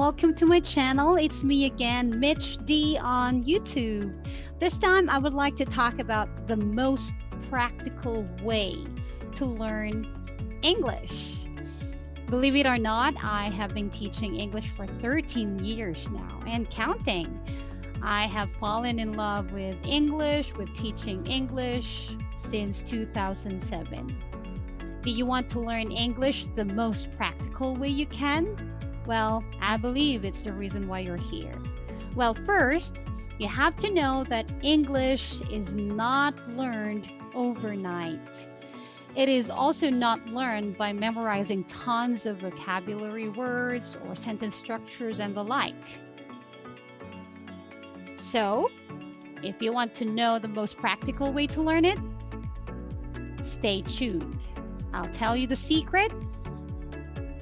welcome to my channel. It's me again, Mitch D on YouTube. This time I would like to talk about the most practical way to learn English. Believe it or not, I have been teaching English for 13 years now and counting. I have fallen in love with English, with teaching English since 2007. Do you want to learn English the most practical way you can? Well, I believe it's the reason why you're here. Well, first, you have to know that English is not learned overnight. It is also not learned by memorizing tons of vocabulary words or sentence structures and the like. So, if you want to know the most practical way to learn it, stay tuned. I'll tell you the secret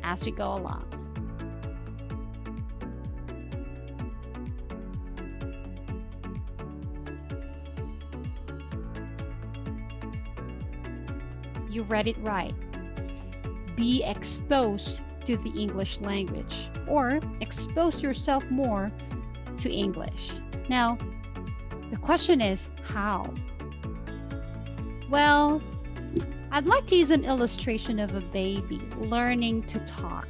as we go along. You read it right. Be exposed to the English language, or expose yourself more to English. Now, the question is how? Well, I'd like to use an illustration of a baby learning to talk.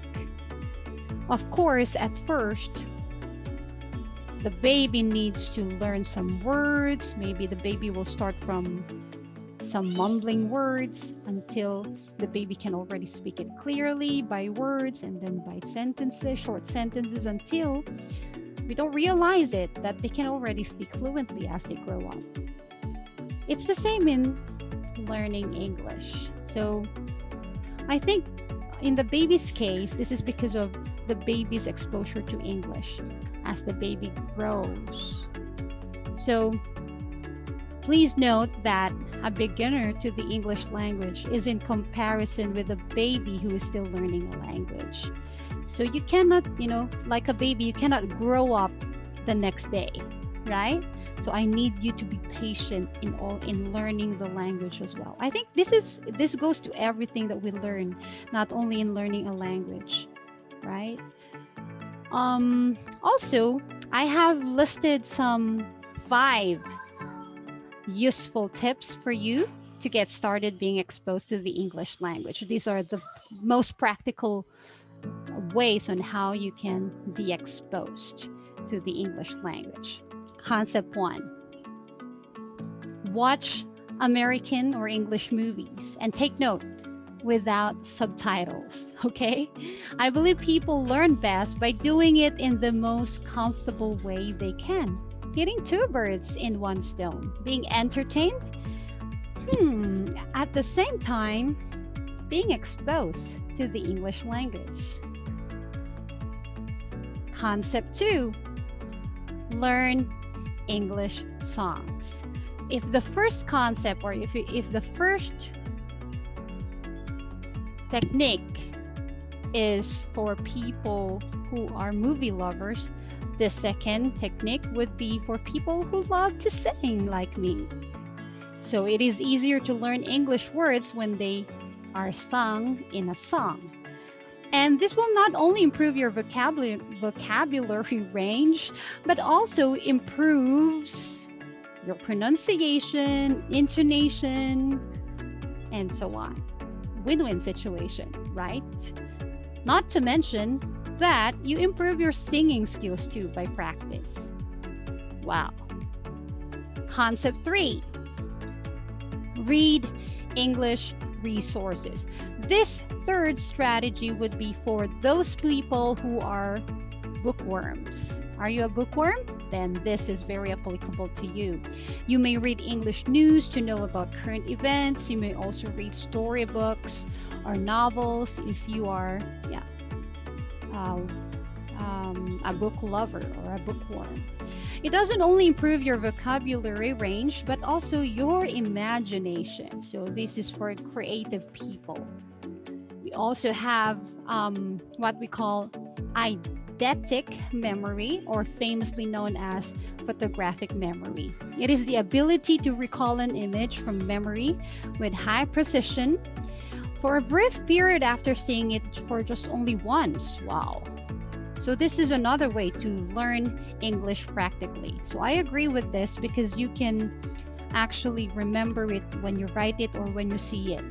Of course, at first, the baby needs to learn some words. Maybe the baby will start from some mumbling words until the baby can already speak it clearly by words and then by sentences, short sentences, until we don't realize it that they can already speak fluently as they grow up. It's the same in learning English. So I think in the baby's case, this is because of the baby's exposure to English as the baby grows. So please note that a beginner to the English language is in comparison with a baby who is still learning a language. So you cannot, like a baby, you cannot grow up the next day, right? So I need you to be patient in learning the language as well. I think this goes to everything that we learn, not only in learning a language, right? Also, I have listed some 5 useful tips for you to get started being exposed to the English language. These are the most practical ways on how you can be exposed to the English language. Concept 1, watch American or English movies and take note without subtitles, okay? I believe people learn best by doing it in the most comfortable way they can. Hitting 2 birds in one stone, being entertained, at the same time, being exposed to the English language. Concept 2, learn English songs. If the first concept or if the first technique is for people who are movie lovers, the second technique would be for people who love to sing like me. So it is easier to learn English words when they are sung in a song. And this will not only improve your vocabulary range, but also improves your pronunciation, intonation, and so on. Win-win situation, right? Not to mention that you improve your singing skills too by practice. Wow. Concept 3, read English resources. This third strategy would be for those people who are bookworms. Are you a bookworm? Then this is very applicable to you. You may read English news to know about current events. You may also read storybooks or novels if you are a book lover or a bookworm. It doesn't only improve your vocabulary range, but also your imagination. So this is for creative people. We also have what we call eidetic memory, or famously known as photographic memory. It is the ability to recall an image from memory with high precision for a brief period after seeing it for just only once. Wow. So this is another way to learn English practically. So I agree with this because you can actually remember it when you write it or when you see it.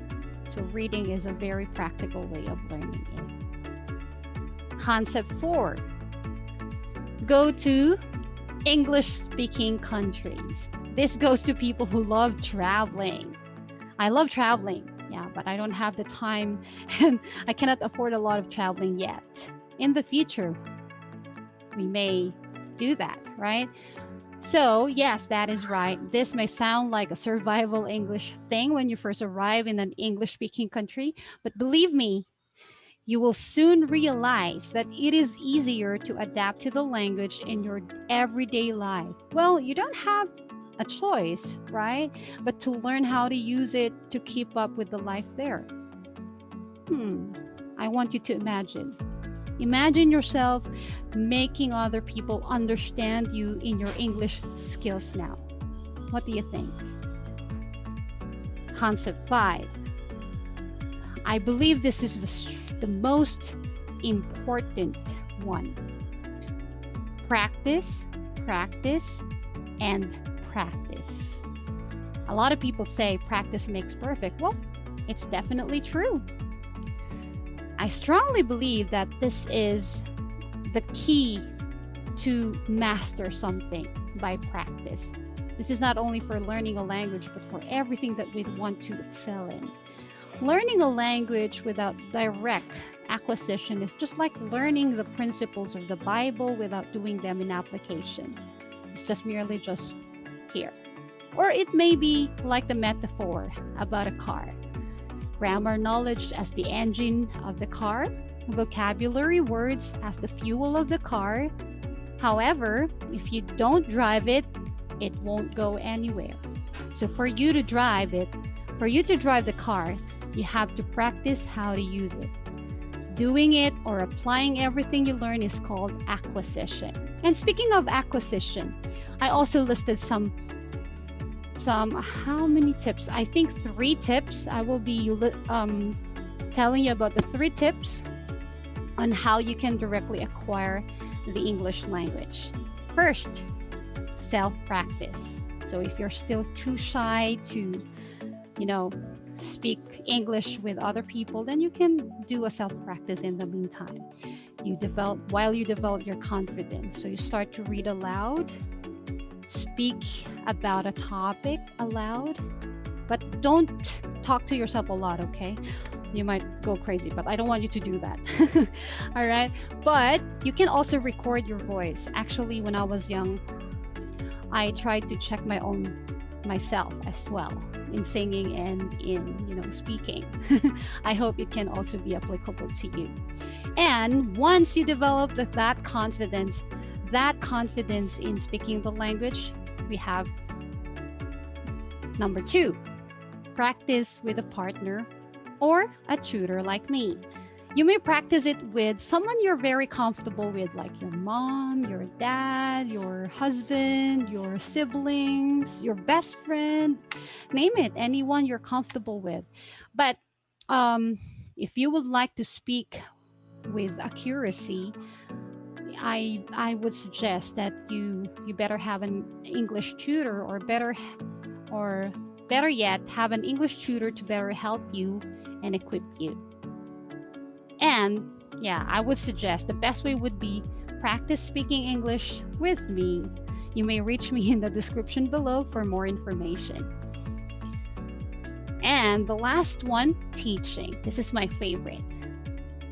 So reading is a very practical way of learning it. Concept 4. Go to English-speaking countries. This goes to people who love traveling. I love traveling, yeah, but I don't have the time and I cannot afford a lot of traveling yet. In the future, we may do that, right? So, yes, that is right. This may sound like a survival English thing when you first arrive in an English-speaking country, but believe me, you will soon realize that it is easier to adapt to the language in your everyday life. Well, you don't have a choice, right? But to learn how to use it to keep up with the life there. I want you to imagine. Imagine yourself making other people understand you in your English skills now. What do you think? Concept 5. I believe this is the most important one. Practice, practice, and practice. A lot of people say practice makes perfect. Well, it's definitely true. I strongly believe that this is the key to master something by practice. This is not only for learning a language, but for everything that we want to excel in. Learning a language without direct acquisition is just like learning the principles of the Bible without doing them in application. It's just merely just here. Or it may be like the metaphor about a car. Grammar knowledge as the engine of the car, vocabulary words as the fuel of the car. However, if you don't drive it, it won't go anywhere. So for you to drive the car, you have to practice how to use it. Doing it or applying everything you learn is called acquisition. And speaking of acquisition, I also listed some how many tips? I think 3 tips. I will be telling you about the 3 tips on how you can directly acquire the English language. First, self-practice. So if you're still too shy to, speak English with other people, then you can do a self-practice in the meantime. While you develop your confidence. So you start to read aloud, speak about a topic aloud, but don't talk to yourself a lot, okay? You might go crazy, but I don't want you to do that. All right? But you can also record your voice. Actually, when I was young, I tried to check myself as well in singing and in speaking. I hope it can also be applicable to you. And once you develop that confidence in speaking the language, we have number 2, practice with a partner or a tutor like me. You may practice it with someone you're very comfortable with, like your mom, your dad, your husband, your siblings, your best friend, name it, anyone you're comfortable with. But if you would like to speak with accuracy, I would suggest that you better have an English tutor, or better yet, have an English tutor to better help you and equip you. And I would suggest the best way would be practice speaking English with me. You may reach me in the description below for more information. And the last one, teaching. This is my favorite.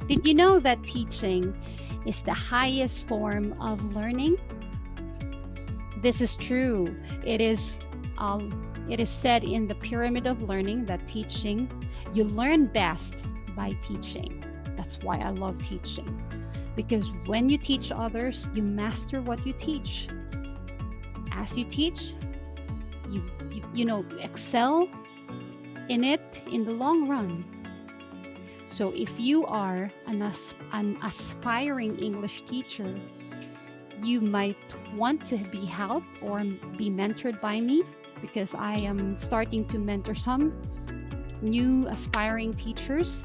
Did you know that teaching is the highest form of learning? This is true. It is said in the pyramid of learning that you learn best by teaching. That's why I love teaching. Because when you teach others, you master what you teach. As you teach, you excel in it in the long run. So if you are an aspiring English teacher, you might want to be helped or be mentored by me, because I am starting to mentor some new aspiring teachers.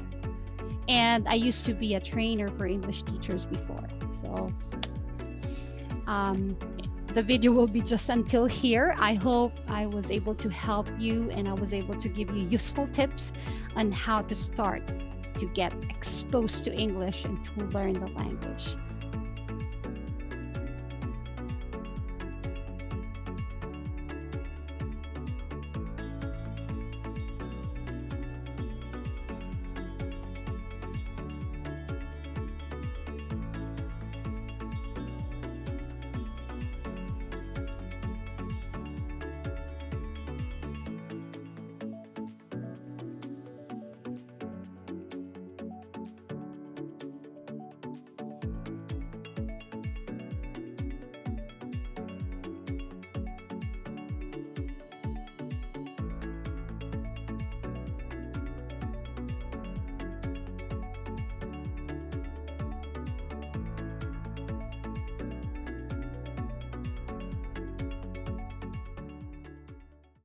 And I used to be a trainer for English teachers before. So the video will be just until here. I hope I was able to help you and I was able to give you useful tips on how to start to get exposed to English and to learn the language.